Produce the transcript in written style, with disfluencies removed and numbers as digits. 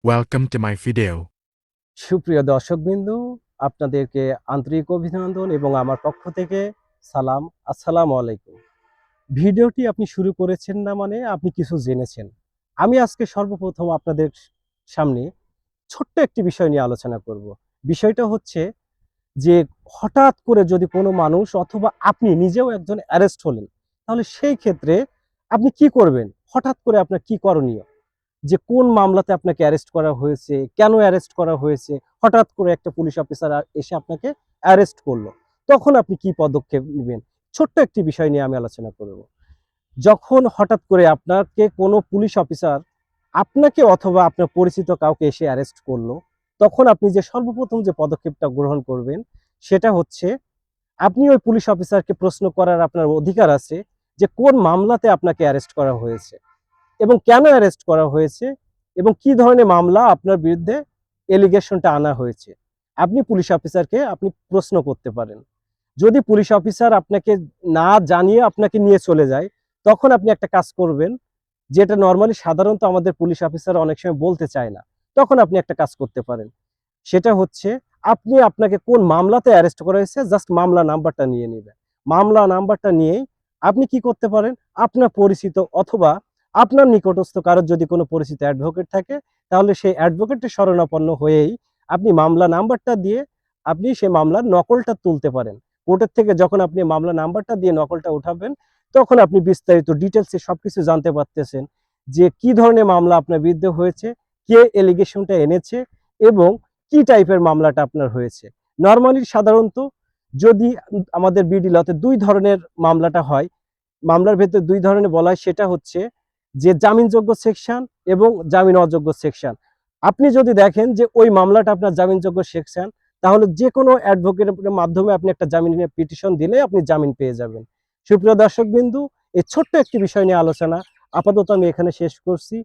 Welcome to my video. সুপ্রিয় দর্শকবৃন্দু, আপনাদেরকে আন্তরিক অভিনন্দন এবং আমার পক্ষ থেকে সালাম। আসসালামু আলাইকুম। ভিডিওটি আপনি শুরু করেছেন না মানে আপনি কিছু জেনেছেন। আমি আজকে সর্বপ্রথম আপনাদের সামনে ছোট্ট একটি বিষয় নিয়ে আলোচনা করব। বিষয়টা হচ্ছে যে হঠাৎ করে যদি কোনো মানুষ অথবা আপনি নিজেও একজন অ্যারেস্ট হলেন, তাহলে সেই ক্ষেত্রে আপনি কি করবেন? হঠাৎ করে আপনার কি করণীয়? যে কোন মামলাতে আপনাকে অ্যারেস্ট করা হয়েছে, কেন অ্যারেস্ট করা হয়েছে, হঠাৎ করে একটা পুলিশ অফিসার এসে আপনাকে অ্যারেস্ট করলো। তখন আপনি কি পদক্ষেপ নিবেন? ছোট্ট একটি বিষয় নিয়ে আমি আলোচনা করব। যখন হঠাৎ করে আপনাকে কোনো পুলিশ অফিসার আপনাকে অথবা আপনার পরিচিত কাউকে এসে অ্যারেস্ট করলো, তখন আপনি যে সর্বপ্রথম যে পদক্ষেপটা গ্রহণ করবেন, সেটা হচ্ছে আপনি ওই পুলিশ অফিসারকে প্রশ্ন করার আপনার অধিকার আছে যে কোন মামলাতে আপনাকে অ্যারেস্ট করা হয়েছে। এবং কেন অ্যারেস্ট করা হয়েছে এবং কি ধরনের মামলা আপনার বিরুদ্ধে এলিগেশনটা আনা হয়েছে। আপনি পুলিশ অফিসারকে প্রশ্ন করতে পারেন। যদি পুলিশ অফিসার আপনাকে না জানিয়ে আপনাকে নিয়ে চলে যায়, তখন আপনি একটা কাজ করবেন, যেটা নরমালি সাধারণত আমাদের পুলিশ অফিসার অনেক সময় বলতে চায় না। তখন আপনি একটা কাজ করতে পারেন। সেটা হচ্ছে আপনাকে কোন মামলাতে অ্যারেস্ট করা হয়েছে জাস্ট মামলা নাম্বারটা নিয়ে নিবেন। মামলা নাম্বারটা নিয়েই আপনি কি করতে পারেন, আপনার পরিচিত অথবা আপনার নিকটস্থ কারোর যদি কোনো পরিচিত অ্যাডভোকেট থাকে, তাহলে সেই অ্যাডভোকেটের শরণাপন্ন হয়েই আপনি মামলা নাম্বারটা দিয়ে আপনি সেই মামলার নকলটা তুলতে পারেন। কোর্টের থেকে যখন আপনি মামলা নাম্বারটা দিয়ে নকলটা উঠাবেন, তখন আপনি বিস্তারিত ডিটেইলসে সবকিছু জানতে পারতেছেন যে কি ধরনের মামলা আপনার বিরুদ্ধে হয়েছে, কে এলিগেশনটা এনেছে এবং কি টাইপের মামলাটা আপনার হয়েছে। নরমালি সাধারণত যদি আমাদের বিডি লতে ২ ধরনের মামলাটা হয়। মামলার ভেতরে ২ ধরনের বলা হয়, সেটা হচ্ছে যে জামিনযোগ্য সেকশন এবং জামিন অযোগ্য সেকশন। আপনি যদি দেখেন যে ওই মামলাটা আপনার জামিনযোগ্য সেকশন, তাহলে যেকোনো অ্যাডভোকেটের মাধ্যমে আপনি একটা জামিনের পিটিশন দিলে আপনি জামিন পেয়ে যাবেন। সুপ্রিয় দর্শকবিন্দু, এই ছোট্ট একটি বিষয় নিয়ে আলোচনা আপাতত আমি এখানে শেষ করছি।